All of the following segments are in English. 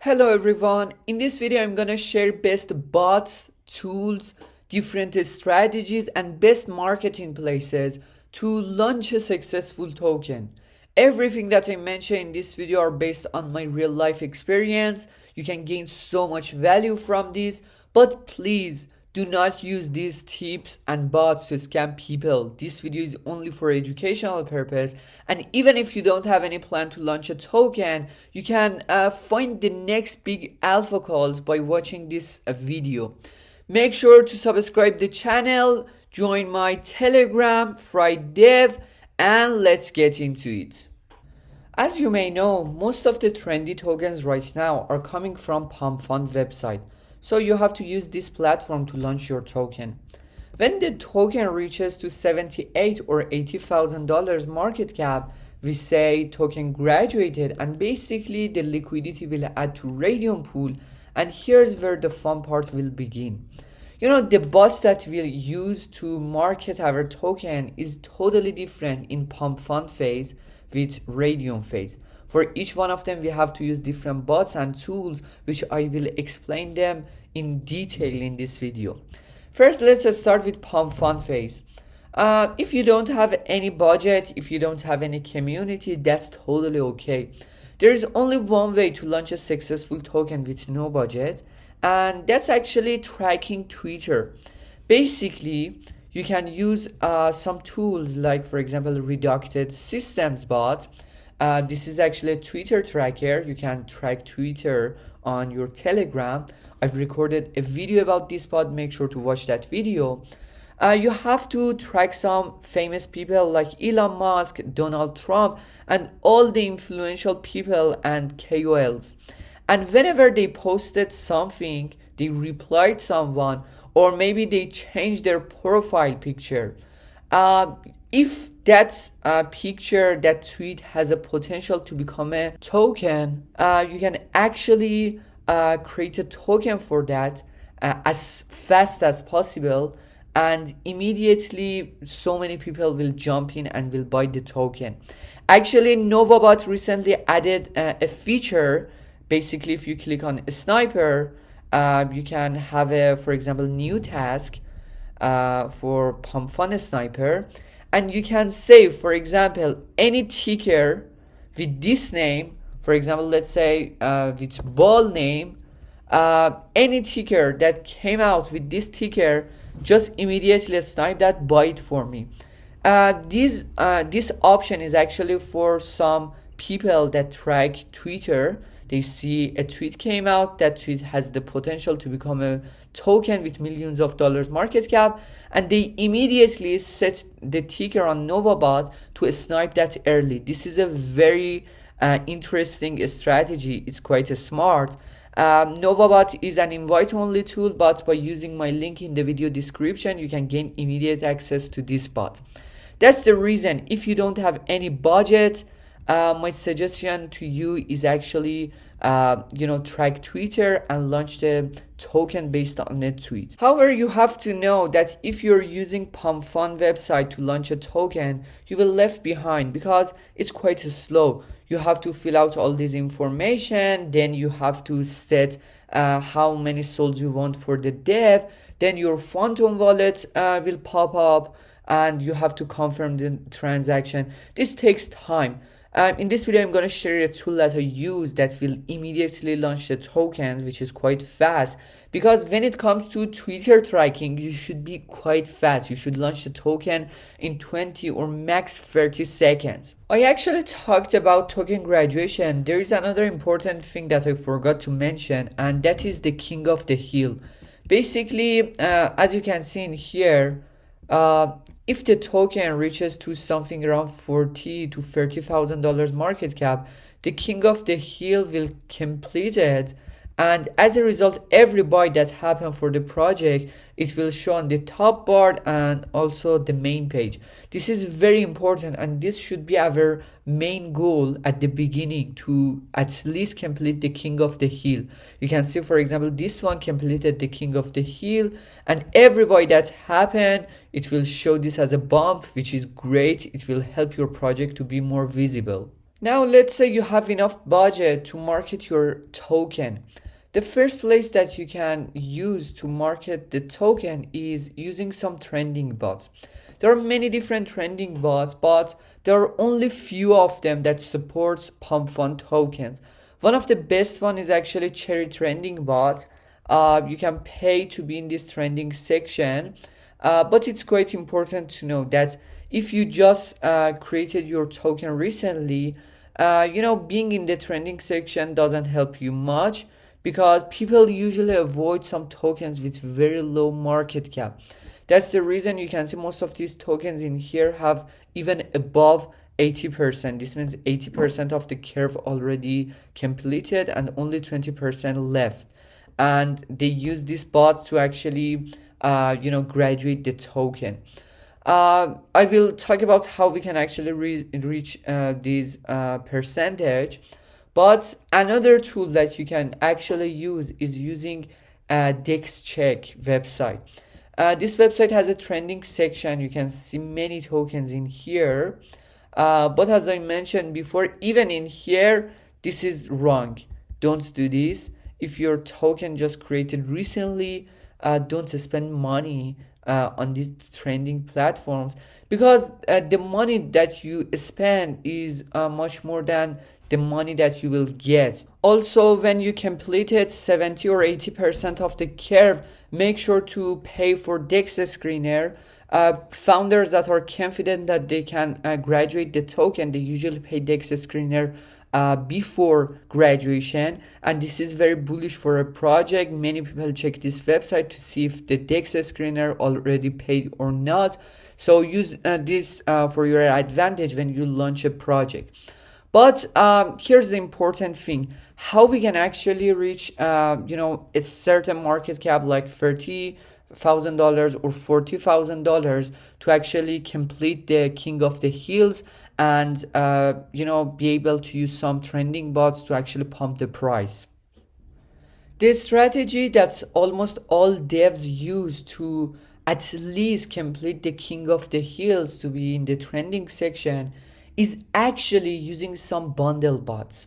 Hello everyone, in this video I'm gonna share best bots, tools, different strategies and best marketing places to launch a successful token. Everything that I mention in this video are based on my real life experience. You can gain so much value from this, but please do not use these tips and bots to scam people. This video is only for educational purpose, and even if you don't have any plan to launch a token, you can find the next big alpha calls by watching this video. Make sure to subscribe the channel, join my Telegram, Dev, and let's get into it. As you may know, most of the trendy tokens right now are coming from Pump.fun website. So you have to use this platform to launch your token. When the token reaches to $78,000 or $80,000 market cap, we say token graduated, and basically the liquidity will add to Radium pool, and here's where the fun part will begin. You know, the bots that we'll use to market our token is totally different in Pump.fun phase with Radium phase. For each one of them, we have to use different bots and tools, which I will explain them in detail in this video. First, let's start with Pump.fun phase. If you don't have any budget, if you don't have any community, that's totally okay. There is only one way to launch a successful token with no budget, and that's actually tracking Twitter. Basically, you can use some tools like, for example, Reducted Systems bot. This is actually a Twitter tracker. You can track Twitter on your Telegram. I've recorded a video about this bot. Make sure to watch that video. You have to track some famous people like Elon Musk, Donald Trump, and all the influential people and KOLs. And whenever they posted something, they replied someone, or maybe they changed their profile picture. If that picture, that tweet has a potential to become a token, you can actually create a token for that as fast as possible, and immediately so many people will jump in and will buy the token. Actually, NovaBot recently added a feature. Basically, if you click on a sniper, you can have a, for example, new task for Pump.fun sniper, and you can save, for example, any ticker with this name. For example, let's say with ball name, any ticker that came out with this ticker, just immediately snipe that, buy it for me. This option is actually for some people that track Twitter. They see a tweet came out, that tweet has the potential to become a token with millions of dollars market cap, and they immediately set the ticker on NovaBot to snipe that early. This is a very interesting strategy. It's quite smart. NovaBot is an invite-only tool, but by using my link in the video description, you can gain immediate access to this bot. That's the reason. If you don't have any budget, my suggestion to you is actually track Twitter and launch the token based on a tweet. However, you have to know that if you're using Pump.fun website to launch a token, you will left behind because it's quite slow. You have to fill out all this information, then you have to set how many souls you want for the dev, then your Phantom wallet will pop up and you have to confirm the transaction. This takes time. In this video, I'm going to share a tool that I use that will immediately launch the tokens, which is quite fast. Because when it comes to Twitter tracking, you should be quite fast. You should launch the token in 20 or max 30 seconds. I actually talked about token graduation. There is another important thing that I forgot to mention, and that is the king of the hill. Basically, as you can see in here, if the token reaches to something around $40,000 to $30,000 market cap, the king of the hill will complete it, and as a result, every buy that happened for the project, it will show on the top bar and also the main page. This is very important, and this should be our main goal at the beginning, to at least complete the king of the hill. You can see, for example, this one completed the king of the hill, and every buy that happened, it will show this as a bump, which is great. It will help your project to be more visible. Now, let's say you have enough budget to market your token. The first place that you can use to market the token is using some trending bots. There are many different trending bots, but there are only few of them that supports Pump.fun tokens. One of the best one is actually Cherry Trending Bot. You can pay to be in this trending section, but it's quite important to know that if you just created your token recently, being in the trending section doesn't help you much because people usually avoid some tokens with very low market cap. That's the reason you can see most of these tokens in here have even above 80%. This means 80% of the curve already completed and only 20% left. And they use this bot to actually, graduate the token. I will talk about how we can actually reach this percentage. But another tool that you can actually use is using DexCheck website. This website has a trending section. You can see many tokens in here. But as I mentioned before, even in here, this is wrong. Don't do this. If your token just created recently, don't spend money on these trending platforms because the money that you spend is much more than the money that you will get. Also, when you completed 70 or 80% of the curve, make sure to pay for Dex Screener. Founders that are confident that they can graduate the token, they usually pay Dex Screener before graduation, and this is very bullish for a project. Many people check this website to see if the Dex Screener already paid or not. So use this for your advantage when you launch a project. But here's the important thing: how we can actually reach, a certain market cap like $30,000 or $40,000 to actually complete the King of the Hills and be able to use some trending bots to actually pump the price. The strategy that's almost all devs use to at least complete the King of the Hills to be in the trending section is actually using some bundle bots.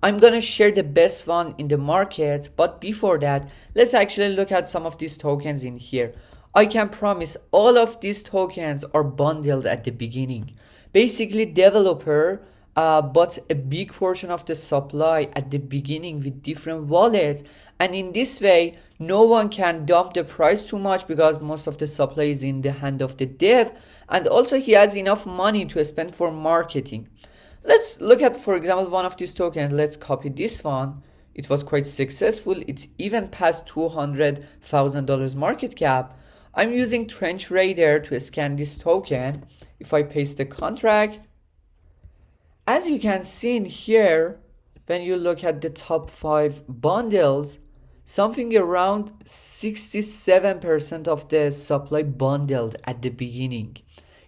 I'm gonna share the best one in the market, but before that, let's actually look at some of these tokens in here. I can promise all of these tokens are bundled at the beginning. Basically, developer bought a big portion of the supply at the beginning with different wallets, and in this way, no one can dump the price too much because most of the supply is in the hand of the dev, and also he has enough money to spend for marketing. Let's look at, for example, one of these tokens. Let's copy this one. It was quite successful. It even passed $200,000 market cap. I'm using Trench Radar to scan this token. If I paste the contract, as you can see in here, when you look at the top 5 bundles, something around 67% of the supply bundled at the beginning.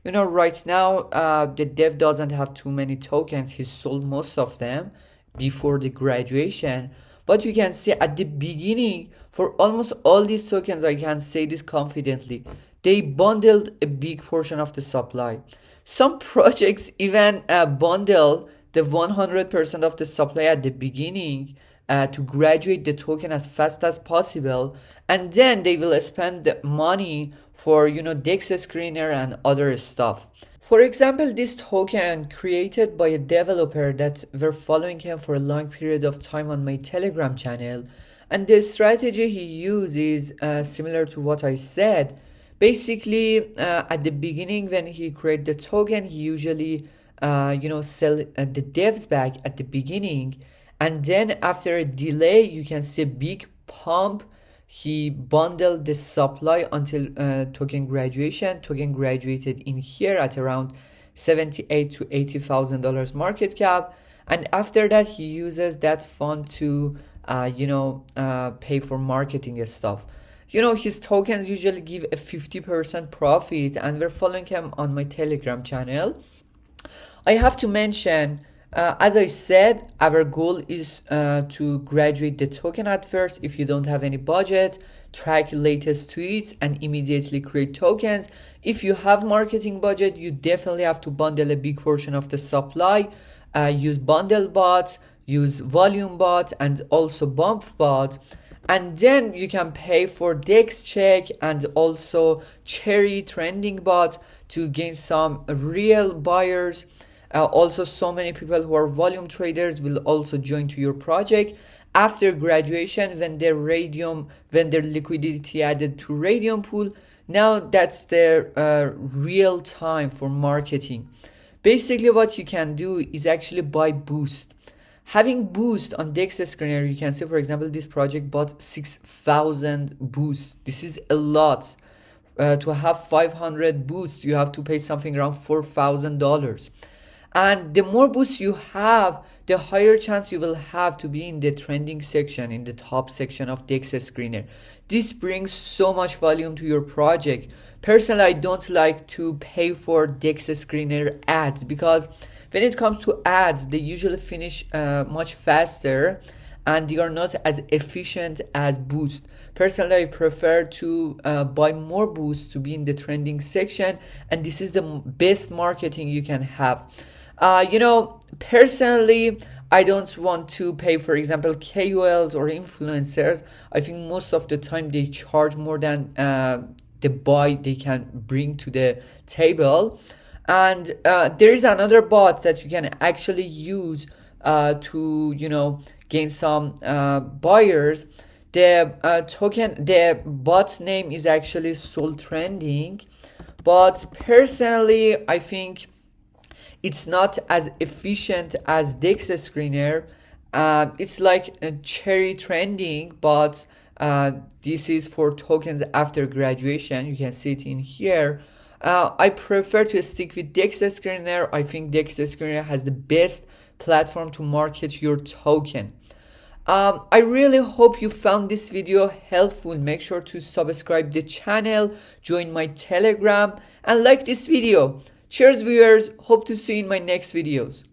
Right now, the dev doesn't have too many tokens. He sold most of them before the graduation. But you can see at the beginning, for almost all these tokens, I can say this confidently, they bundled a big portion of the supply. Some projects even bundle the 100% of the supply at the beginning to graduate the token as fast as possible, and then they will spend the money for Dex Screener and other stuff. For example, this token created by a developer that were following him for a long period of time on my Telegram channel, and the strategy he uses is similar to what I said. Basically, at the beginning when he created the token, he usually sell the devs back at the beginning, and then after a delay you can see a big pump. He bundled the supply until token graduation. Token graduated in here at around $78,000 to $80,000 market cap, and after that he uses that fund to pay for marketing and stuff. His tokens usually give a 50% profit, and we're following him on my Telegram channel. I have to mention, as I said, our goal is to graduate the token at first. If you don't have any budget, track latest tweets and immediately create tokens. If you have marketing budget, you definitely have to bundle a big portion of the supply use bundle bot, use volume bot, and also bump bot. And then you can pay for dex check and also cherry trending bot to gain some real buyers. Also, so many people who are volume traders will also join to your project after graduation when their liquidity added to radium pool. Now that's their real time for marketing. Basically, what you can do is actually buy boost. Having boost on dex screener, you can see, for example, this project bought 6,000 boosts. This is a lot. To have 500 boosts, you have to pay something around $4,000. And the more boosts you have, the higher chance you will have to be in the trending section, in the top section of dex screener. This brings so much volume to your project. Personally, I don't like to pay for dex screener ads, because when it comes to ads, they usually finish much faster and they are not as efficient as boost. Personally, I prefer to buy more boost to be in the trending section, and this is the best marketing you can have. Personally, I don't want to pay, for example, KOLs or influencers. I think most of the time they charge more than the buy they can bring to the table. And there is another bot that you can actually use to gain some buyers. The bot's name is actually Soul Trending, but personally I think it's not as efficient as dex screener. It's like a cherry trending, but this is for tokens after graduation. You can see it in here. I prefer to stick with dex screener. I think dex screener has the best platform to market your token. I really hope you found this video helpful. Make sure to subscribe the channel, join my Telegram, and like this video. Cheers viewers, hope to see you in my next videos.